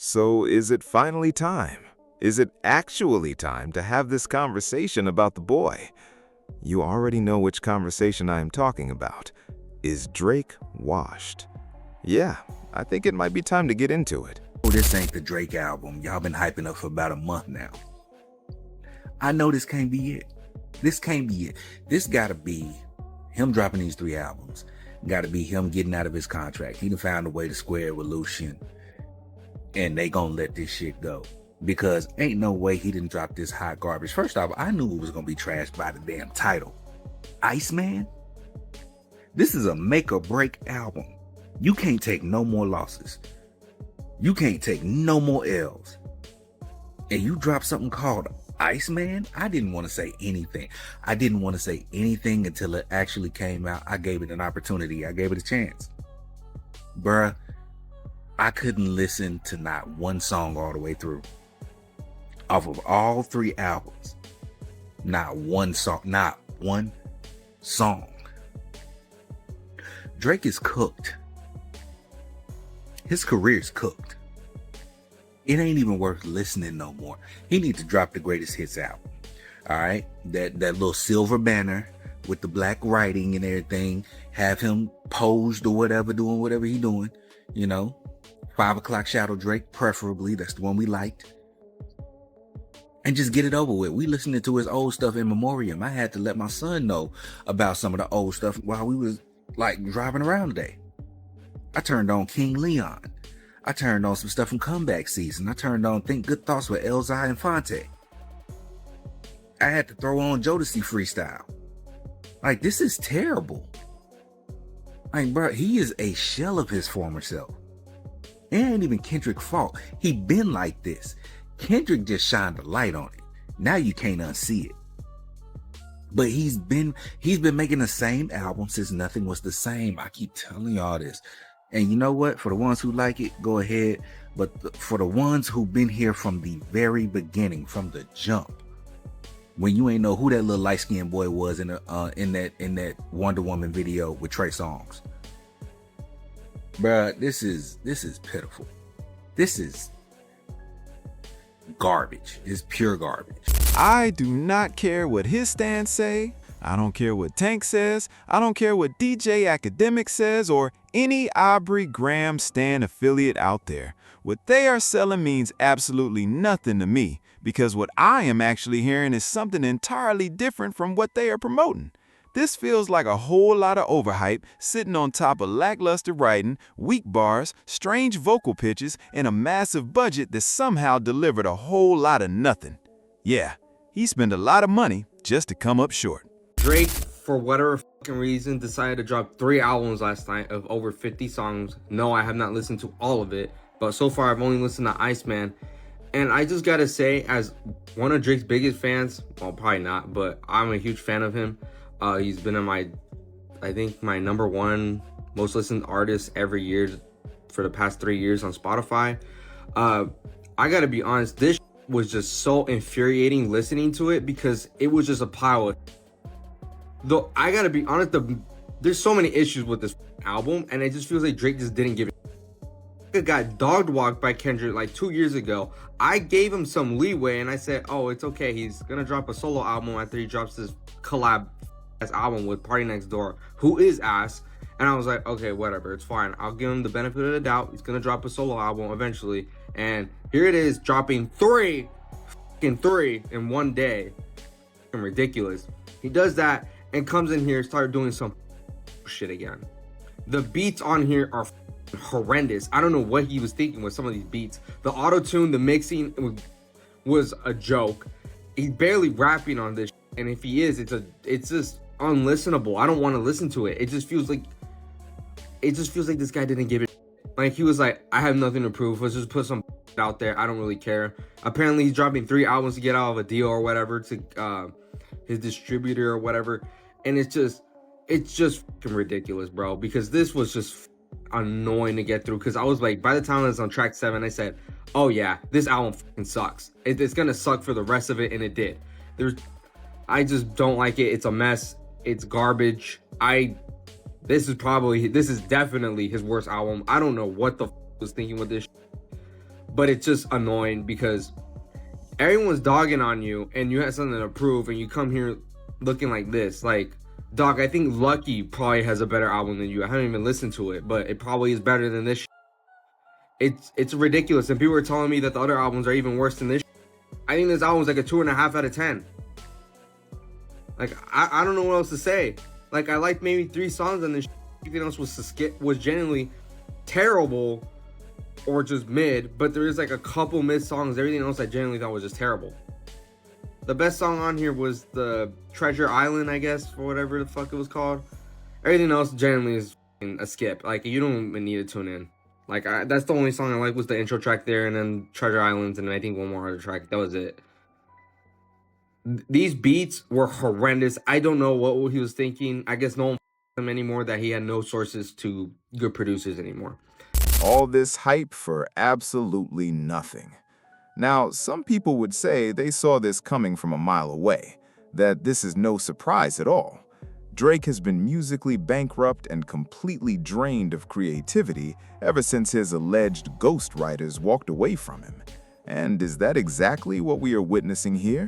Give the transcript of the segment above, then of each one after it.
So is it finally time? Is it actually time to have this conversation about the boy? You already know which conversation I am talking about. Is Drake washed? Yeah, I think it might be time to get into it. Oh, this ain't the Drake album y'all been hyping up for about a month now. I know this can't be it. This can't be it. This gotta be him dropping these 3 albums. Gotta be him getting out of his contract. He done found a way to square it with Lucian. And they gonna let this shit go. Because ain't no way he didn't drop this hot garbage. First off, I knew it was gonna be trashed by the damn title. Iceman? This is a make or break album. You can't take no more losses. You can't take no more L's. And you drop something called Iceman? I didn't want to say anything. I didn't want to say anything until it actually came out. I gave it an opportunity. I gave it a chance. Bruh, I couldn't listen to not one song all the way through. Off of all 3 albums, not one song. Drake is cooked. His career's cooked. It ain't even worth listening no more. He needs to drop the greatest hits album. All right, that little silver banner with the black writing and everything. Have him posed or whatever, doing whatever he doing. You know, 5 o'clock Shadow Drake, preferably. That's the one we liked. And just get it over with. We listening to his old stuff in memoriam. I had to let my son know about some of the old stuff while we was like driving around today. I turned on King Leon. I turned on some stuff from Comeback Season. I turned on Think Good Thoughts with Elzai and Fonte. I had to throw on Jodeci Freestyle. Like, this is terrible. Like, bro, he is a shell of his former self. It ain't even Kendrick's fault. He been like this. Kendrick just shined a light on it. Now you can't unsee it. But he's been making the same album since nothing was the same. I keep telling y'all this. And you know what? For the ones who like it, go ahead. But for the ones who've been here from the very beginning, from the jump, when you ain't know who that little light-skinned boy was in that Wonder Woman video with Trey Songz, bruh, this is pitiful. This is garbage. It's pure garbage. I do not care what his stands say. I don't care what Tank says. I don't care what DJ Academic says or any Aubrey Graham stan affiliate out there. What they are selling means absolutely nothing to me because what I am actually hearing is something entirely different from what they are promoting. This feels like a whole lot of overhype sitting on top of lackluster writing, weak bars, strange vocal pitches, and a massive budget that somehow delivered a whole lot of nothing. Yeah, he spent a lot of money just to come up short. Drake, for whatever fucking reason, decided to drop 3 albums last night of over 50 songs. No, I have not listened to all of it, but so far I've only listened to Iceman. And I just gotta say, as one of Drake's biggest fans, well, probably not, but I'm a huge fan of him. He's been in I think my #1 most listened artist every year for the past 3 years on Spotify. I gotta be honest, this was just so infuriating listening to it because it was just a pile of. Though I gotta be honest, there's so many issues with this album, and it just feels like Drake just didn't give it. It got dog walked by Kendrick like 2 years ago. I gave him some leeway, and I said, "Oh, it's okay. He's gonna drop a solo album after he drops this collab album with Party Next Door, who is ass." And I was like, "Okay, whatever. It's fine. I'll give him the benefit of the doubt. He's gonna drop a solo album eventually." And here it is, dropping 3 in one day. Ridiculous. He does that and comes in here and started doing some shit again. The beats on here are horrendous. I don't know what he was thinking with some of these beats. The auto-tune, the mixing was a joke. He's barely rapping on this, and if he is, it's just unlistenable. I don't want to listen to it. It just feels like this guy didn't give it. Like, he was like, "I have nothing to prove. Let's just put some out there. I don't really care." Apparently, he's dropping 3 albums to get out of a deal or whatever to his distributor or whatever. And it's just fucking ridiculous, bro. Because this was just annoying to get through. Because I was like, by the time I was on track 7, I said, "Oh yeah, this album fucking sucks. It's gonna suck for the rest of it," and it did. I just don't like it. It's a mess. It's garbage. This is definitely his worst album. I don't know what the was thinking with this. but it's just annoying because everyone's dogging on you and you have something to prove and you come here looking like this. Like, dog, I think Lucky probably has a better album than you. I haven't even listened to it, but it probably is better than this. It's ridiculous. And people are telling me that the other albums are even worse than this. I think this album's like a 2.5 out of 10. Like, I don't know what else to say. Like, I liked maybe 3 songs on this. Everything else was genuinely terrible or just mid, but there is like a couple mid songs. Everything else I genuinely thought was just terrible. The best song on here was the Treasure Island, I guess, for whatever the fuck it was called. Everything else genuinely is a skip. Like, you don't even need to tune in. Like, that's the only song I like was the intro track there, and then Treasure Islands, and I think one more other track. That was it. These beats were horrendous. I don't know what he was thinking. I guess no one him anymore, that he had no sources to good producers anymore. All this hype for absolutely nothing. Now, some people would say they saw this coming from a mile away, that this is no surprise at all. Drake has been musically bankrupt and completely drained of creativity ever since his alleged ghostwriters walked away from him. And is that exactly what we are witnessing here?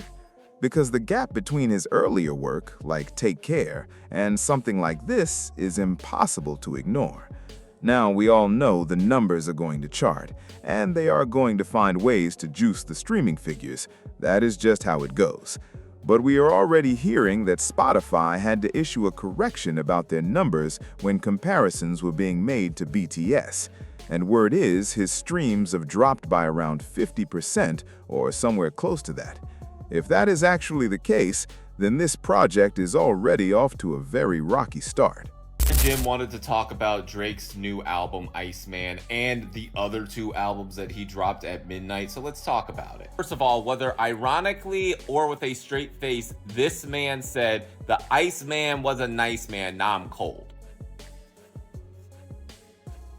Because the gap between his earlier work, like Take Care, and something like this is impossible to ignore. Now, we all know the numbers are going to chart, and they are going to find ways to juice the streaming figures. That is just how it goes. But we are already hearing that Spotify had to issue a correction about their numbers when comparisons were being made to BTS. And word is his streams have dropped by around 50% or somewhere close to that. If that is actually the case, then this project is already off to a very rocky start. Jim wanted to talk about Drake's new album, Iceman, and the other 2 albums that he dropped at midnight, so let's talk about it. First of all, whether ironically or with a straight face, this man said, "The Iceman was a nice man, now I'm cold."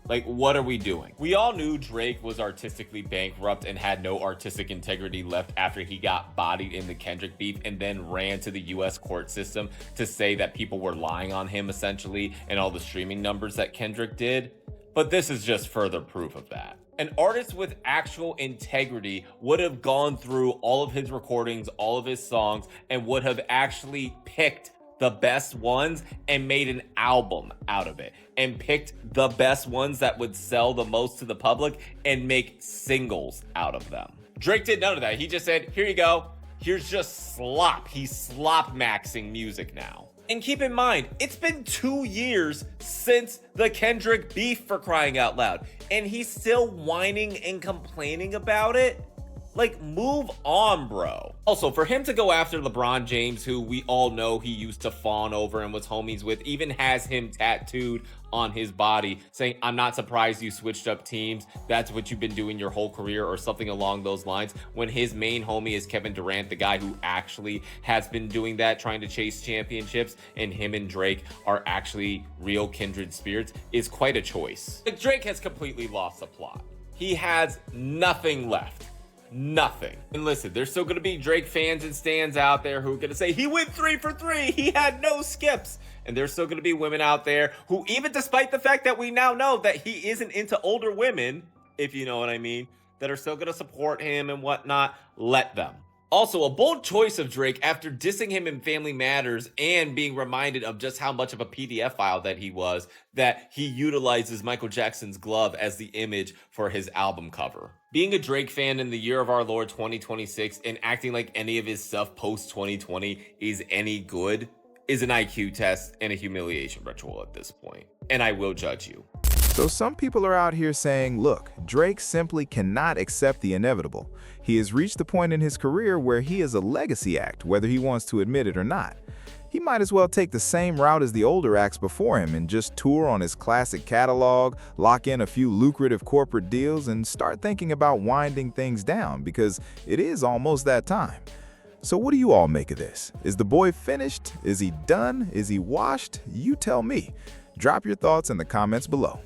Like, what are we doing? We all knew Drake was artistically bankrupt and had no artistic integrity left after he got bodied in the Kendrick beef and then ran to the US court system to say that people were lying on him, essentially, and all the streaming numbers that Kendrick did. But this is just further proof of that. An artist with actual integrity would have gone through all of his recordings, all of his songs, and would have actually picked the best ones and made an album out of it, and picked the best ones that would sell the most to the public and make singles out of them. Drake did none of that. He just said, here you go. Here's just slop. He's slop maxing music now. And keep in mind, it's been 2 years since the Kendrick beef, for crying out loud, and he's still whining and complaining about it. Like, move on, bro. Also, for him to go after LeBron James, who we all know he used to fawn over and was homies with, even has him tattooed on his body, saying, "I'm not surprised you switched up teams. That's what you've been doing your whole career," or something along those lines, when his main homie is Kevin Durant, the guy who actually has been doing that, trying to chase championships, and him and Drake are actually real kindred spirits, is quite a choice. Like, Drake has completely lost the plot. He has nothing left. Nothing. And listen, there's still gonna be Drake fans and stans out there who are gonna say he went 3 for 3, he had no skips. And there's still gonna be women out there who, even despite the fact that we now know that he isn't into older women, if you know what I mean, that are still gonna support him and whatnot. Let them. Also, a bold choice of Drake after dissing him in Family Matters and being reminded of just how much of a PDF file that he was, that he utilizes Michael Jackson's glove as the image for his album cover. Being a Drake fan in the year of our Lord 2026 and acting like any of his stuff post 2020 is any good is an IQ test and a humiliation ritual at this point. And I will judge you. So some people are out here saying, look, Drake simply cannot accept the inevitable. He has reached the point in his career where he is a legacy act, whether he wants to admit it or not. He might as well take the same route as the older acts before him and just tour on his classic catalog, lock in a few lucrative corporate deals, and start thinking about winding things down, because it is almost that time. So what do you all make of this? Is the boy finished? Is he done? Is he washed? You tell me. Drop your thoughts in the comments below.